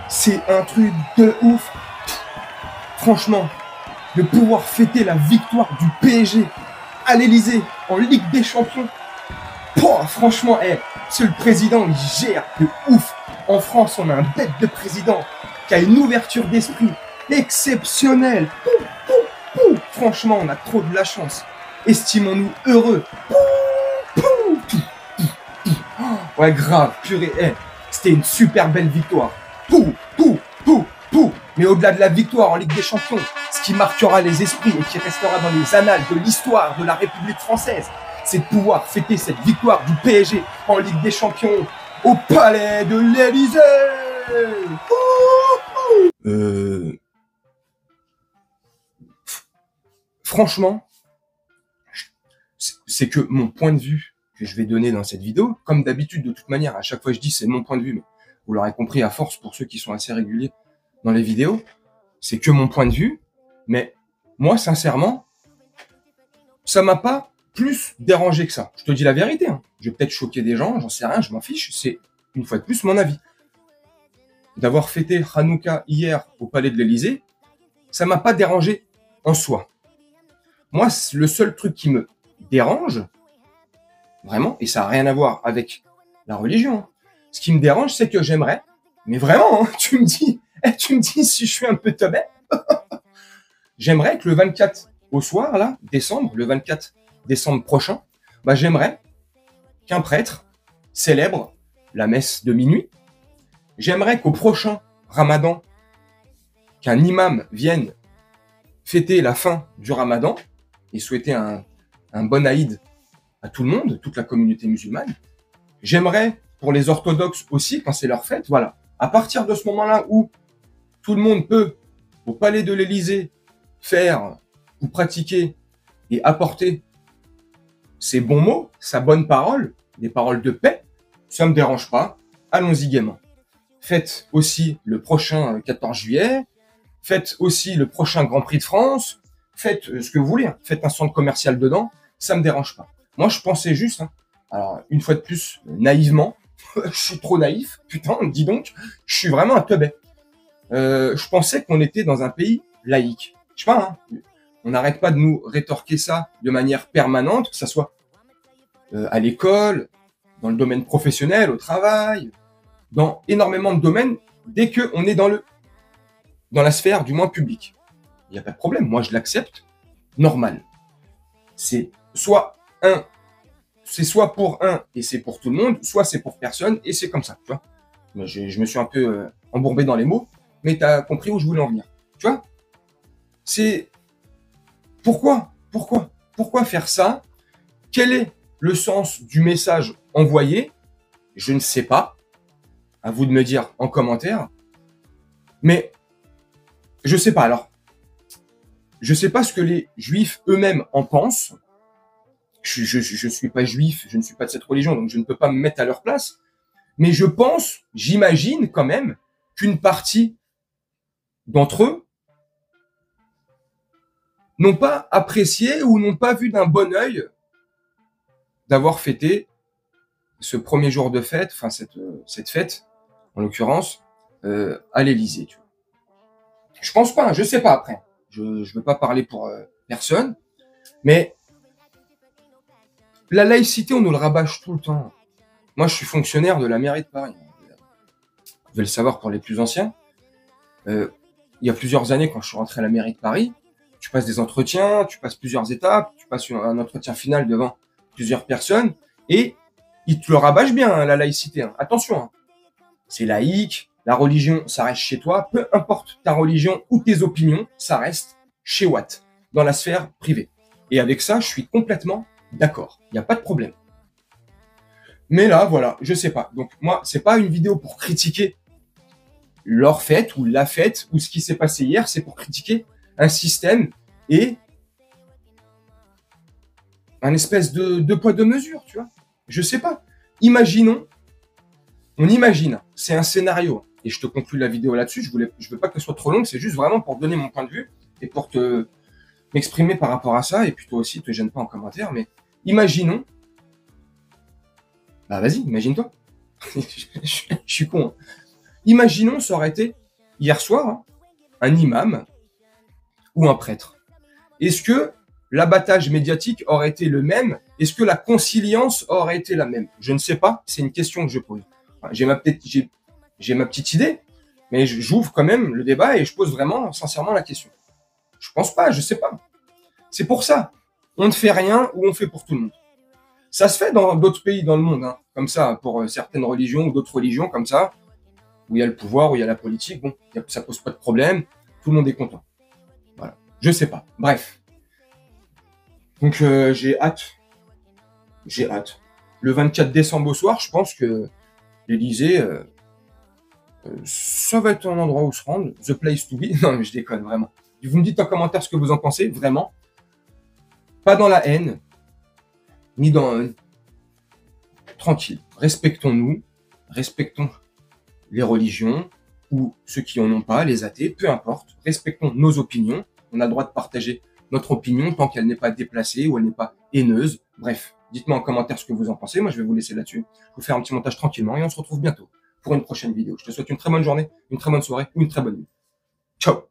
C'est un truc de ouf. Franchement, de pouvoir fêter la victoire du PSG à l'Elysée en Ligue des Champions. Pouah, franchement, c'est le président, il gère de ouf. En France, on a un bête de président qui a une ouverture d'esprit exceptionnelle. Franchement, on a trop de la chance. Estimons-nous heureux. Ouais, grave, purée. C'était une super belle victoire. Mais au-delà de la victoire en Ligue des Champions, ce qui marquera les esprits et qui restera dans les annales de l'histoire de la République française, c'est de pouvoir fêter cette victoire du PSG en Ligue des Champions au Palais de l'Élysée. Franchement, c'est que mon point de vue que je vais donner dans cette vidéo, comme d'habitude, de toute manière, à chaque fois je dis c'est mon point de vue, mais vous l'aurez compris à force pour ceux qui sont assez réguliers dans les vidéos, c'est que mon point de vue, mais moi, sincèrement, ça m'a pas plus dérangé que ça. Je te dis la vérité, hein. Je vais peut-être choquer des gens, j'en sais rien, je m'en fiche, c'est une fois de plus mon avis. D'avoir fêté Hanouka hier au Palais de l'Élysée, ça m'a pas dérangé en soi. Moi, le seul truc qui me dérange, vraiment, et ça n'a rien à voir avec la religion, hein. Ce qui me dérange, c'est que j'aimerais, mais vraiment, hein, tu me dis si je suis un peu teubé, j'aimerais que le 24 au soir, là, décembre, le 24 décembre prochain, bah, j'aimerais qu'un prêtre célèbre la messe de minuit. J'aimerais qu'au prochain Ramadan, qu'un imam vienne fêter la fin du Ramadan et souhaiter un bon Aïd à tout le monde, toute la communauté musulmane. J'aimerais, pour les orthodoxes aussi, quand c'est leur fête, voilà, à partir de ce moment-là où tout le monde peut, au Palais de l'Élysée, faire ou pratiquer et apporter ses bons mots, sa bonne parole, des paroles de paix, ça me dérange pas, allons-y gaiement. Faites aussi le prochain 14 juillet, faites aussi le prochain Grand Prix de France, faites ce que vous voulez, hein. Faites un centre commercial dedans, ça me dérange pas. Moi, je pensais juste, hein, alors une fois de plus, naïvement, je suis trop naïf, putain, dis donc, je suis vraiment un teubé. Je pensais qu'on était dans un pays laïque. Je sais pas, hein, on n'arrête pas de nous rétorquer ça de manière permanente, que ça soit à l'école, dans le domaine professionnel, au travail, dans énormément de domaines, dès qu'on est dans la sphère du moins publique. Il n'y a pas de problème, moi je l'accepte, normal. C'est soit pour un et c'est pour tout le monde, soit c'est pour personne et c'est comme ça, tu vois. Je me suis un peu embourbé dans les mots, mais tu as compris où je voulais en venir. Tu vois, c'est pourquoi faire ça? Quel est le sens du message envoyé? Je ne sais pas. À vous de me dire en commentaire. Mais je sais pas. Alors, je sais pas ce que les juifs eux-mêmes en pensent. Je suis pas juif, je ne suis pas de cette religion, donc je ne peux pas me mettre à leur place. Mais je pense, j'imagine quand même qu'une partie d'entre eux n'ont pas apprécié ou n'ont pas vu d'un bon œil d'avoir fêté ce premier jour de fête, enfin cette fête, en l'occurrence, à l'Élysée. Tu vois. Je pense pas, je sais pas après. Je veux pas parler pour personne, mais la laïcité, on nous le rabâche tout le temps. Moi, je suis fonctionnaire de la mairie de Paris. Vous devez le savoir pour les plus anciens. Il y a plusieurs années, quand je suis rentré à la mairie de Paris, tu passes des entretiens, tu passes plusieurs étapes, tu passes un entretien final devant plusieurs personnes, et ils te le rabâchent bien, hein, la laïcité. Hein. Attention, hein. C'est laïque, la religion, ça reste chez toi, peu importe ta religion ou tes opinions, ça reste chez Watt, dans la sphère privée. Et avec ça, je suis complètement d'accord, il n'y a pas de problème. Mais là, voilà, je sais pas. Donc moi, c'est pas une vidéo pour critiquer leur fête ou la fête ou ce qui s'est passé hier, c'est pour critiquer un système et un espèce de poids de mesure, tu vois. Je sais pas. Imaginons, on imagine, c'est un scénario, et je te conclue la vidéo là-dessus, je veux pas que ce soit trop long, c'est juste vraiment pour donner mon point de vue et pour m'exprimer par rapport à ça, et puis toi aussi, te gêne pas en commentaire, mais imaginons, bah vas-y, imagine-toi, Je suis con. Hein. Imaginons, ça aurait été, hier soir, hein, un imam ou un prêtre. Est-ce que l'abattage médiatique aurait été le même? Est-ce que la consilience aurait été la même? Je ne sais pas, c'est une question que je pose. Enfin, j'ai ma petite idée, mais j'ouvre quand même le débat et je pose vraiment, sincèrement, la question. Je pense pas, je sais pas. C'est pour ça. On ne fait rien ou on fait pour tout le monde. Ça se fait dans d'autres pays dans le monde, hein, comme ça, pour certaines religions ou d'autres religions, comme ça, où il y a le pouvoir, où il y a la politique, bon, ça pose pas de problème, tout le monde est content. Voilà. Je sais pas. Bref. Donc j'ai hâte. Le 24 décembre au soir, je pense que l'Élysée, ça va être un endroit où se rendre, the place to be. Non mais je déconne, vraiment. Vous me dites en commentaire ce que vous en pensez, vraiment. Pas dans la haine, ni dans... tranquille. Respectons-nous, respectons les religions, ou ceux qui en ont pas, les athées, peu importe. Respectons nos opinions. On a le droit de partager notre opinion tant qu'elle n'est pas déplacée ou elle n'est pas haineuse. Bref, dites-moi en commentaire ce que vous en pensez. Moi, je vais vous laisser là-dessus. Je vais vous faire un petit montage tranquillement et on se retrouve bientôt pour une prochaine vidéo. Je te souhaite une très bonne journée, une très bonne soirée ou une très bonne nuit. Ciao!